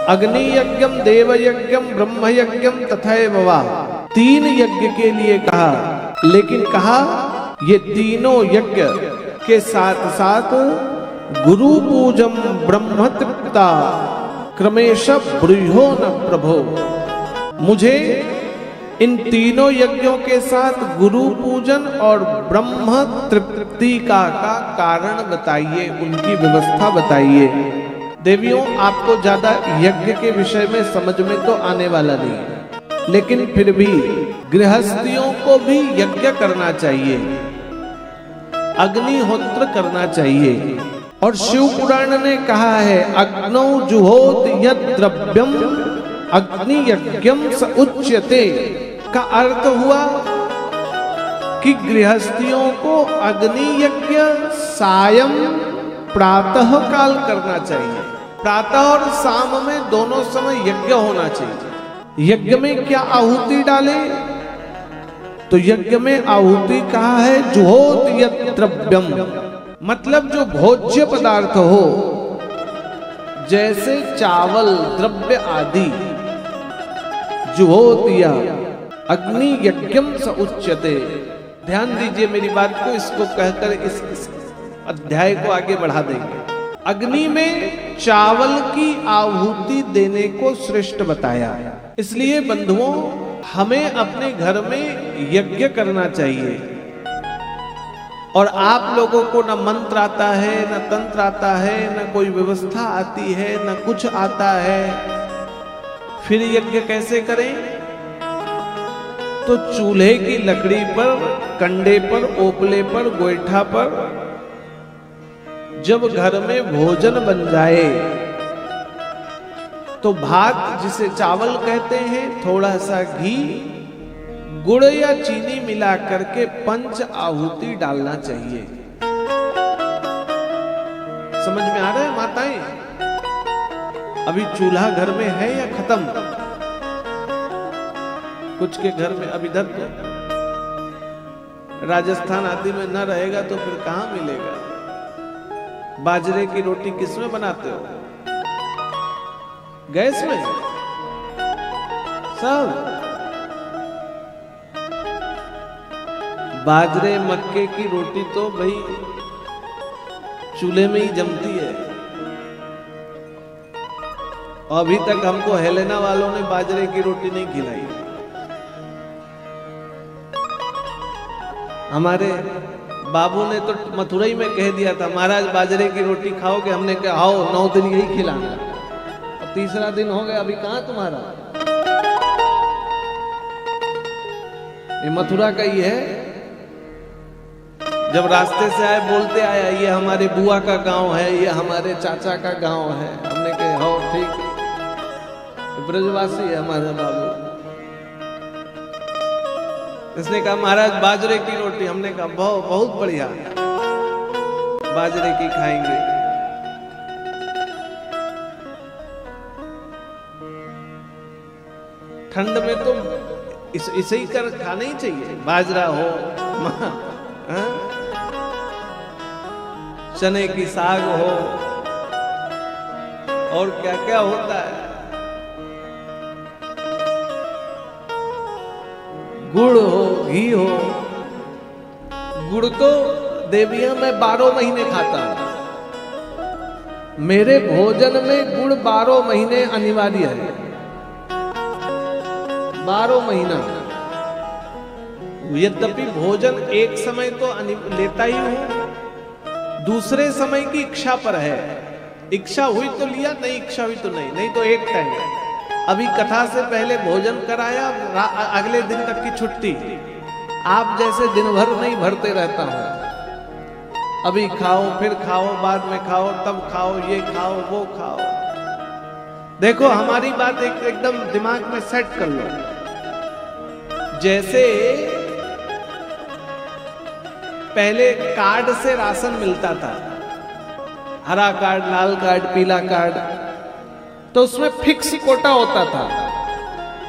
अग्नि यज्ञम, देव यज्ञम, ब्रह्म यज्ञम तथैव वा। 3 यज्ञ के लिए कहा, लेकिन कहा ये तीनों यज्ञ के साथ साथ गुरु पूजम ब्रह्म तृप्ता क्रमेश ब्रूहो न प्रभो। मुझे इन तीनों यज्ञों के साथ गुरु पूजन और ब्रह्म तृप्ति का कारण बताइए, उनकी व्यवस्था बताइए। देवियों, आपको ज्यादा यज्ञ के विषय में समझ में तो आने वाला नहीं, लेकिन फिर भी गृहस्थियों को भी यज्ञ करना चाहिए, अग्निहोत्र करना चाहिए। और शिव पुराण ने कहा है, अग्नौ जुहोत यद द्रव्यम अग्नि यज्ञम स उच्यते। का अर्थ हुआ कि गृहस्थियों को अग्नि यज्ञ सायं प्रातः काल करना चाहिए। प्रातः और शाम में दोनों समय यज्ञ होना चाहिए। यज्ञ में क्या आहुति डाले? तो यज्ञ में आहुति कहा है जुहोत यद द्रव्यम, मतलब जो भोज्य पदार्थ हो, जैसे चावल, द्रव्य आदि। जुहोतिया अग्नि यज्ञम स उच्यते। ध्यान दीजिए मेरी बात को, इसको कहकर इस अध्याय को आगे बढ़ा देंगे। अग्नि में चावल की आहुति देने को श्रेष्ठ बताया। इसलिए बंधुओं, हमें अपने घर में यज्ञ करना चाहिए। और आप लोगों को न मंत्र आता है, न तंत्र आता है, न कोई व्यवस्था आती है, न कुछ आता है, फिर यज्ञ कैसे करें? तो चूल्हे की लकड़ी पर, कंडे पर, ओपले पर, गोईठा पर जब घर में भोजन बन जाए तो भात, जिसे चावल कहते हैं, थोड़ा सा घी, गुड़ या चीनी मिला करके पंच आहुति डालना चाहिए। समझ में आ रहा है माताएं? अभी चूल्हा घर में है या खत्म? कुछ के घर में अभी इधर तो राजस्थान आदि में न रहेगा तो फिर कहां मिलेगा? बाजरे की रोटी किसमें बनाते हो? गैस में? सब बाजरे मक्के की रोटी तो भाई चूल्हे में ही जमती है। अभी तक हमको हेलेना वालों ने बाजरे की रोटी नहीं खिलाई। हमारे बाबू ने तो मथुरई में कह दिया था, महाराज बाजरे की रोटी खाओगे? हमने कहा आओ, 9 दिन यही खिलाना। और 3रा दिन हो गया, अभी कहां तुम्हारा? ये मथुरा का ही है। जब रास्ते से आए बोलते आया, ये हमारे बुआ का गांव है, ये हमारे चाचा का गांव है। हमने कहा हो ठीक, ब्रजवासी है हमारे बाबू। इसने कहा महाराज बाजरे की रोटी। हमने कहा बहुत बढ़िया, बाजरे की खाएंगे। ठंड में तो इसे ही कर खाना ही चाहिए। बाजरा हो, चने की साग हो, और क्या क्या होता है, गुड़ हो, घी हो। गुड़ तो देवियां मैं 12 महीने खाता हूं। मेरे भोजन में गुड़ 12 महीने अनिवार्य है। 12 महीना। यद्यपि भोजन एक समय तो लेता ही हूं, दूसरे समय की इच्छा पर है। इच्छा हुई तो लिया, नहीं इच्छा हुई तो नहीं तो एक टाइम। अभी कथा से पहले भोजन कराया, अगले दिन तक की छुट्टी। आप जैसे दिन भर नहीं भरते रहता हूं। अभी खाओ, फिर खाओ, बाद में खाओ, तब खाओ, ये खाओ, वो खाओ। देखो हमारी बात एकदम दिमाग में सेट कर लो। जैसे पहले कार्ड से राशन मिलता था, हरा कार्ड, लाल कार्ड, पीला कार्ड, तो उसमें फिक्स कोटा होता था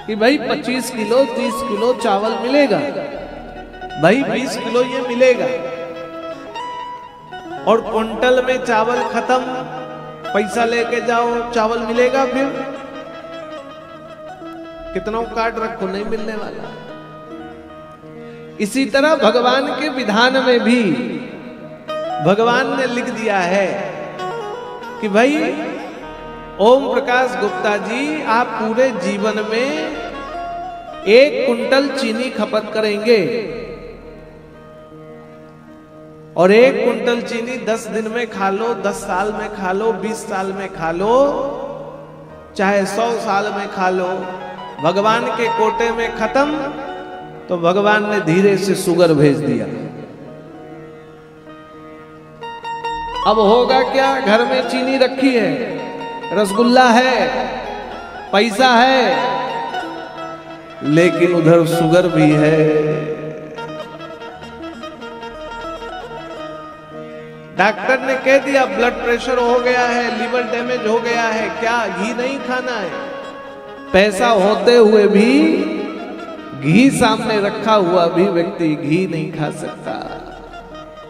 कि भाई 25 किलो 30 किलो चावल मिलेगा, भाई 20 किलो ये मिलेगा। और क्विंटल में चावल खत्म, पैसा लेके जाओ, चावल मिलेगा फिर कितना काट रखो नहीं मिलने वाला। इसी तरह भगवान के विधान में भी भगवान ने लिख दिया है कि भाई ओम प्रकाश गुप्ता जी, आप पूरे जीवन में 1 कुंटल चीनी खपत करेंगे और 1 कुंटल चीनी 10 दिन में खा लो, 10 साल में खा लो, 20 साल में खा लो, चाहे 100 साल में खा लो, भगवान के कोटे में खत्म। तो भगवान ने धीरे से शुगर भेज दिया। अब होगा क्या? घर में चीनी रखी है, रसगुल्ला है, पैसा है, लेकिन उधर शुगर भी है। डॉक्टर ने कह दिया ब्लड प्रेशर हो गया है, लीवर डैमेज हो गया है, क्या घी नहीं खाना है? पैसा होते हुए भी, घी सामने रखा हुआ भी व्यक्ति घी नहीं खा सकता।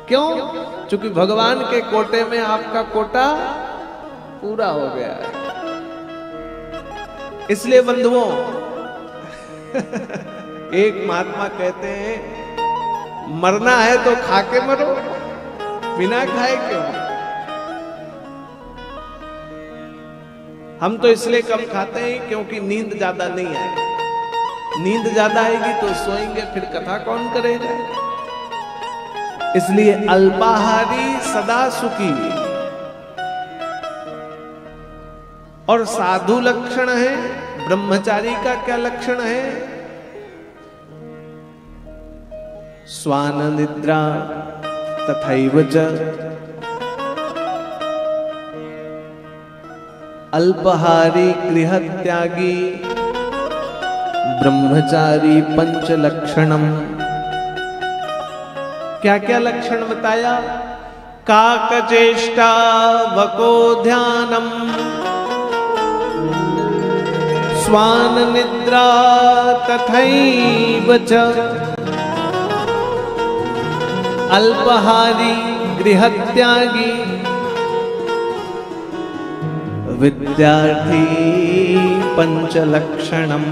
क्यों? क्योंकि भगवान के कोटे में आपका कोटा पूरा हो गया है। इसलिए बंधुओं, एक महात्मा कहते हैं मरना है तो खा के मरो, बिना खाए क्यों? हम तो इसलिए कम खाते हैं क्योंकि नींद ज्यादा नहीं आएगी। नींद ज्यादा आएगी तो सोएंगे, फिर कथा कौन करेगा? इसलिए अल्पाहारी सदा सुखी। और साधु लक्षण है, ब्रह्मचारी का क्या लक्षण है? स्वान निद्रा तथैव च अल्पहारी गृह त्यागी ब्रह्मचारी पंच लक्षणम। क्या क्या लक्षण बताया? काकचेष्टा वको ध्यानम, स्वान निद्रा तथैव च अल्पहारी गृह त्यागी विद्यार्थी पंच लक्षणम।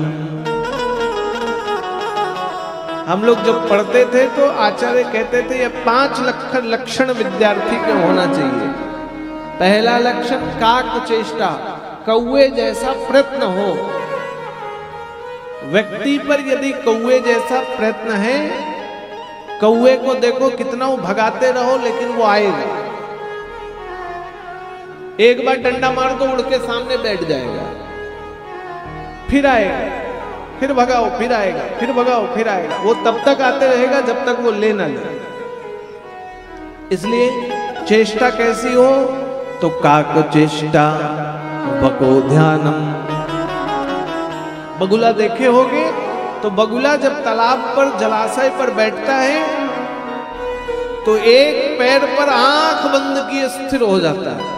हम लोग जब पढ़ते थे तो आचार्य कहते थे ये 5 लक्षण विद्यार्थी के होना चाहिए। पहला लक्षण काक चेष्टा, कौवे जैसा प्रयत्न हो। व्यक्ति पर यदि कौवे जैसा प्रयत्न है, कौवे को देखो कितना वो भगाते रहो लेकिन वो आएगा। एक बार डंडा मार दो उड़ के सामने बैठ जाएगा, फिर आएगा, फिर भगाओ फिर आएगा, फिर भगाओ फिर आएगा। वो तब तक आते रहेगा जब तक वो ले ना ले। इसलिए चेष्टा कैसी हो? तो काक चेष्टा बको ध्यानम। बगुला देखे होगे तो बगुला जब तालाब पर जलाशय पर बैठता है तो एक पैर पर आंख बंद किए स्थिर हो जाता है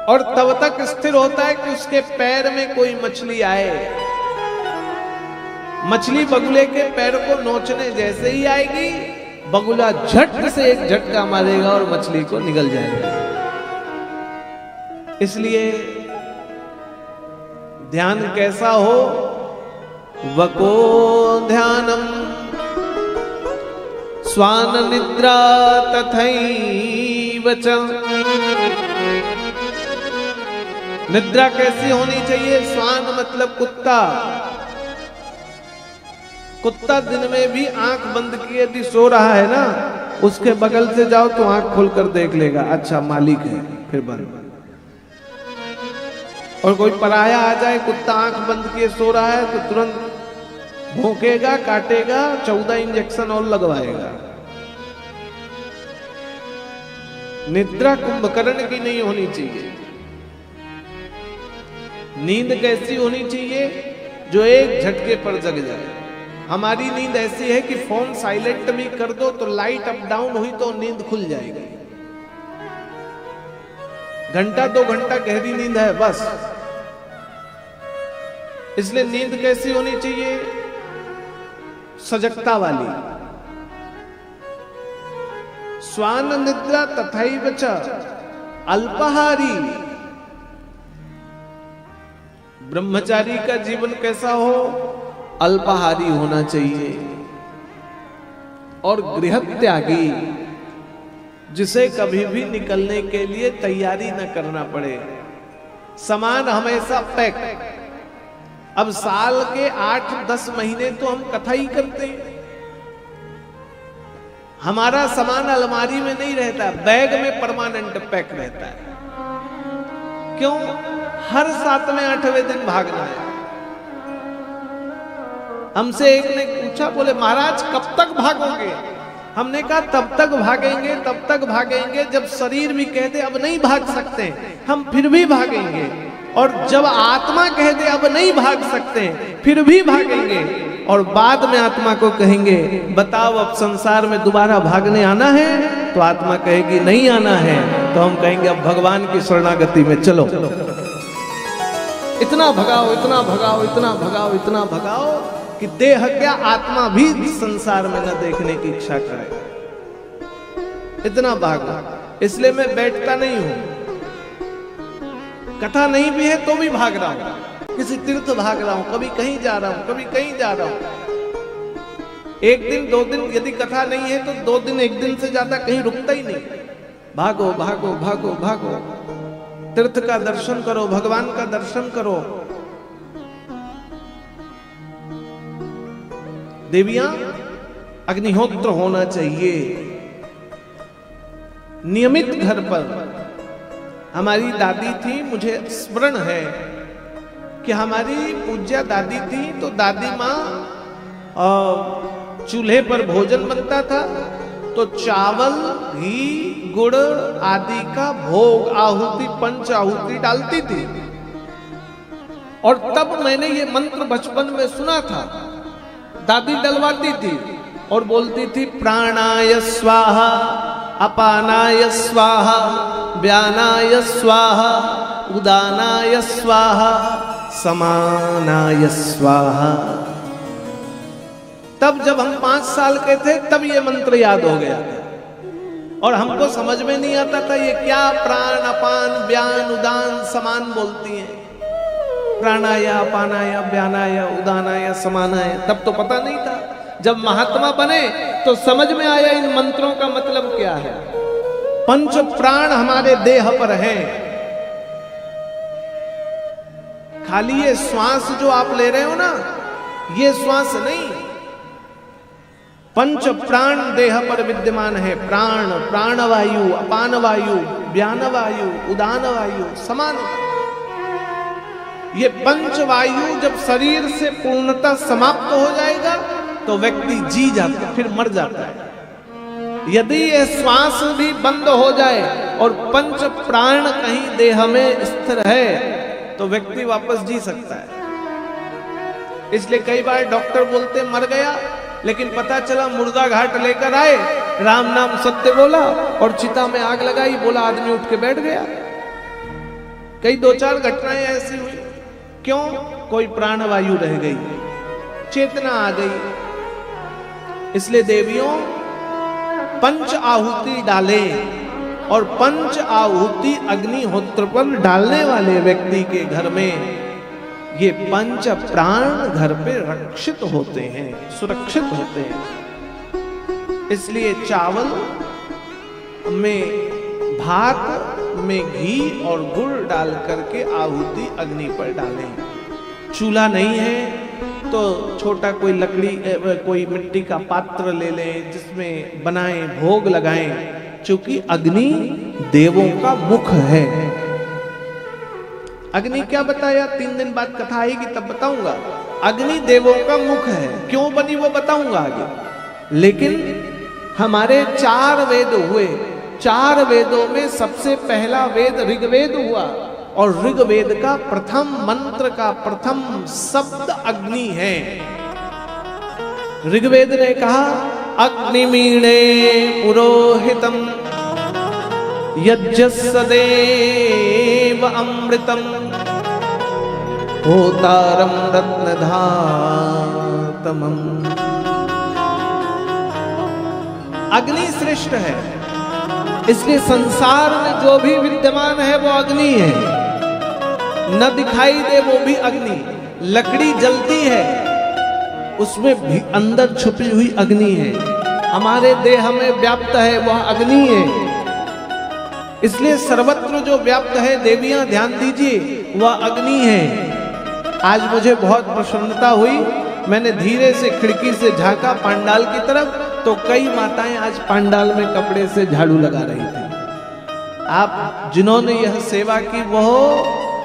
और तब तक स्थिर होता है कि उसके पैर में कोई मछली आए। मछली बगुले के पैर को नोचने जैसे ही आएगी, बगुला झट से एक झटका मारेगा और मछली को निगल जाएगा। इसलिए ध्यान कैसा हो? वको ध्यानम स्वान निद्रा तथैव च। निद्रा कैसी होनी चाहिए? स्वान मतलब कुत्ता। कुत्ता दिन में भी आंख बंद किए यदि सो रहा है ना, उसके बगल से जाओ तो आंख खोलकर देख लेगा, अच्छा मालिक है, फिर बंद। और कोई पराया आ जाए, कुत्ता आंख बंद किए सो रहा है तो तुरंत भौंकेगा, काटेगा, 14 इंजेक्शन और लगवाएगा। निद्रा कुंभकर्ण की नहीं होनी चाहिए। नींद कैसी होनी चाहिए? जो एक झटके पर जग जाए। हमारी नींद ऐसी है कि फोन साइलेंट भी कर दो तो लाइट अप डाउन हुई तो नींद खुल जाएगी। घंटा 2 घंटा गहरी नींद है बस। इसलिए नींद कैसी होनी चाहिए? सजगता वाली। स्वान निद्रा तथैव च अल्पाहारी ब्रह्मचारी का जीवन कैसा हो? अल्पाहारी होना चाहिए। और गृहत्यागी, जिसे कभी भी निकलने के लिए तैयारी न करना पड़े, सामान हमेशा पैक। अब साल के 8-10 महीने तो हम कथा ही करते हैं, हमारा सामान अलमारी में नहीं रहता, बैग में परमानेंट पैक रहता है। क्यों? हर 7वें 8वें दिन भागना है। हमसे एक ने पूछा, बोले महाराज कब तक भागोगे? हमने कहा तब तक भागेंगे जब शरीर भी कह दे अब नहीं भाग सकते, हम फिर भी भागेंगे। और जब आत्मा कह दे अब नहीं भाग सकते, फिर भी भागेंगे। और बाद में आत्मा को कहेंगे बताओ अब संसार में दोबारा भागने आना है? तो आत्मा कहेगी नहीं आना है। तो हम कहेंगे अब भगवान की शरणागति में चलो। इतना भगाओ, इतना भगाओ, इतना भगाओ, इतना भगाओ कि देह क्या आत्मा भी संसार में न देखने की इच्छा करे। इतना भागो। इसलिए मैं बैठता नहीं हूं, कथा नहीं भी है तो भी भाग रहा हूं, किसी तीर्थ भाग रहा हूं, कभी कहीं जा रहा हूं, कभी कहीं जा रहा हूं। 1 दिन 2 दिन यदि कथा नहीं है तो 2 दिन 1 दिन से ज्यादा कहीं रुकता ही नहीं। भागो भागो भागो भागो, तीर्थ का दर्शन करो, भगवान का दर्शन करो। देवियां, अग्निहोत्र होना चाहिए नियमित घर पर। हमारी दादी थी, मुझे स्मरण है कि हमारी पूज्य दादी थी, तो दादी माँ चूल्हे पर भोजन बनता था तो चावल, घी, गुड़ आदि का भोग, आहुति, पंच आहुति डालती थी। और तब मैंने ये मंत्र बचपन में सुना था, दादी डलवाती थी और बोलती थी प्राणाय स्वाहा, अपानाय स्वाहा, व्यानाय स्वाहा, उदानाय स्वाहा, समानाय स्वाहा। तब जब हम 5 साल के थे तब ये मंत्र याद हो गया और हमको समझ में नहीं आता था ये क्या प्राण, अपान, व्यान, उदान, समान बोलती हैं। प्राणाय, अपानाय, व्यानाय, उदानाय, समानाय, तब तो पता नहीं था। जब महात्मा बने तो समझ में आया इन मंत्रों का मतलब क्या है। पंच प्राण हमारे देह पर हैं। खाली ये श्वास जो आप ले रहे हो ना, ये श्वास नहीं, पंच प्राण देह पर विद्यमान है। प्राण, प्राणवायु, अपान वायु, व्यान वायु, उदान वायु, समान। ये पंच वायु जब शरीर से पूर्णतः समाप्त हो जाएगा तो व्यक्ति जी जाता है, फिर मर जाता है। यदि ये श्वास भी बंद हो जाए और पंच प्राण कहीं देह में स्थिर है तो व्यक्ति वापस जी सकता है। इसलिए कई बार डॉक्टर बोलते मर गया, लेकिन पता चला मुर्दा घाट लेकर आए, राम नाम सत्य बोला और चिता में आग लगाई, बोला आदमी उठ के बैठ गया। कई 2-4 घटनाएं ऐसी हुई। क्यों? कोई प्राणवायु रह गई, चेतना आ गई। इसलिए देवियों, पंच आहुति डालें और पंच आहुति अग्निहोत्र पर डालने वाले व्यक्ति के घर में ये पंच प्राण घर पे रक्षित होते हैं, सुरक्षित होते हैं। इसलिए चावल में, भात में घी और गुड़ डाल करके आहुति अग्नि पर डालें। चूल्हा नहीं है तो छोटा कोई लकड़ी, कोई मिट्टी का पात्र ले लें जिसमें बनाएं, भोग लगाएं। क्योंकि अग्नि देवों का मुख है। अग्नि क्या बताया? 3 दिन बाद कथा आएगी तब बताऊंगा। अग्नि देवों का मुख है, क्यों बनी वो बताऊंगा आगे। लेकिन हमारे 4 वेद हुए, 4 वेदों में सबसे पहला वेद ऋग्वेद हुआ और ऋग्वेद का प्रथम मंत्र का प्रथम शब्द अग्नि है। ऋग्वेद ने कहा अग्निमीणे पुरोहितम यज्ञस्देव अमृतम होतारम रत्नधातमम्। अग्नि श्रेष्ठ है, इसलिए संसार में जो भी विद्यमान है वो अग्नि है। न दिखाई दे वो भी अग्नि। लकड़ी जलती है, उसमें भी अंदर छुपी हुई अग्नि है। हमारे देह में व्याप्त है वह अग्नि है। इसलिए सर्वत्र जो व्याप्त है देवियां, ध्यान दीजिए, वह अग्नि है। आज मुझे बहुत प्रसन्नता हुई, मैंने धीरे से खिड़की से झांका पांडाल की तरफ, तो कई माताएं आज पांडाल में कपड़े से झाड़ू लगा रही थी। आप जिन्होंने यह सेवा की वह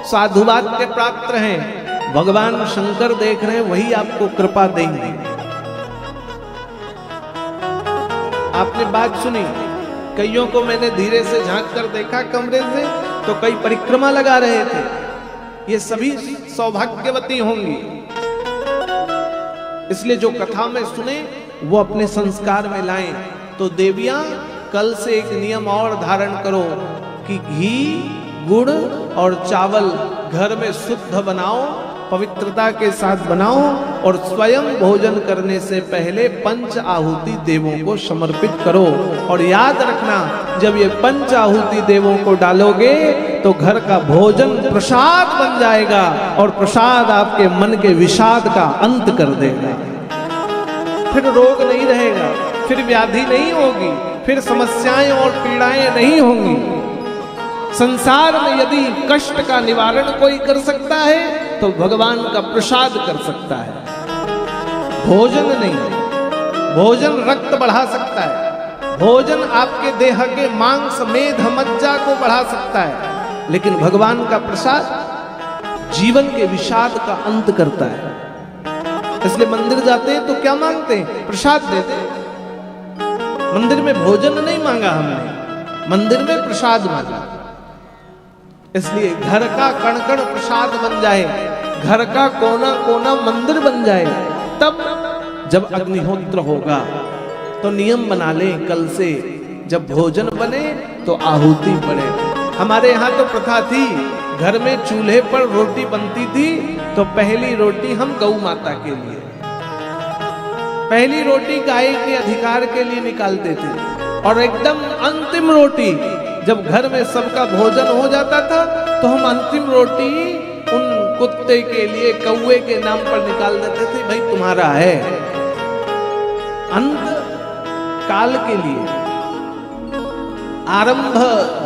साधुवाद के पात्र हैं। भगवान शंकर देख रहे हैं, वही आपको कृपा देंगे। आपने बात सुनी, कईयों को मैंने धीरे से झांक कर देखा कमरे से, तो कई परिक्रमा लगा रहे थे। ये सभी सौभाग्यवती होंगी। इसलिए जो कथा में सुने वो अपने संस्कार में लाएं। तो देवियां, कल से एक नियम और धारण करो कि घी, गुड़ और चावल घर में शुद्ध बनाओ, पवित्रता के साथ बनाओ, और स्वयं भोजन करने से पहले पंच आहुति देवों को समर्पित करो। और याद रखना, जब ये पंच आहुति देवों को डालोगे तो घर का भोजन प्रसाद बन जाएगा, और प्रसाद आपके मन के विषाद का अंत कर देगा। फिर रोग नहीं रहेगा, फिर व्याधि नहीं होगी, फिर समस्याएं और पीड़ाएं नहीं होंगी। संसार में यदि कष्ट का निवारण कोई कर सकता है तो भगवान का प्रसाद कर सकता है, भोजन नहीं। भोजन रक्त बढ़ा सकता है, भोजन आपके देह के मांस, मेद, मज्जा को बढ़ा सकता है, लेकिन भगवान का प्रसाद जीवन के विषाद का अंत करता है। इसलिए मंदिर जाते हैं तो क्या मांगते हैं? प्रसाद देते हैं। मंदिर में भोजन नहीं मांगा हमने, मंदिर में प्रसाद मांगा। इसलिए घर का कण कण प्रसाद बन जाए, घर का कोना कोना मंदिर बन जाए। तब जब अग्निहोत्र होगा तो नियम बना लें, कल से जब भोजन बने तो आहुति पड़े। हमारे यहाँ तो प्रथा थी, घर में चूल्हे पर रोटी बनती थी तो पहली रोटी हम गौ माता के लिए, पहली रोटी गाय के अधिकार के लिए निकालते थे। और एकदम अंतिम रोटी, जब घर में सबका भोजन हो जाता था तो हम अंतिम रोटी उन कुत्ते के लिए, कौवे के नाम पर निकाल देते थे, भाई तुम्हारा है। अंत काल के लिए, आरंभ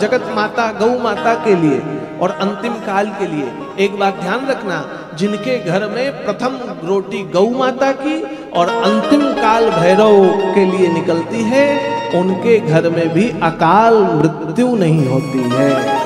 जगत माता गौ माता के लिए, और अंतिम काल के लिए। एक बात ध्यान रखना, जिनके घर में प्रथम रोटी गौ माता की और अंतिम काल भैरव के लिए निकलती है, उनके घर में भी अकाल मृत्यु नहीं होती है।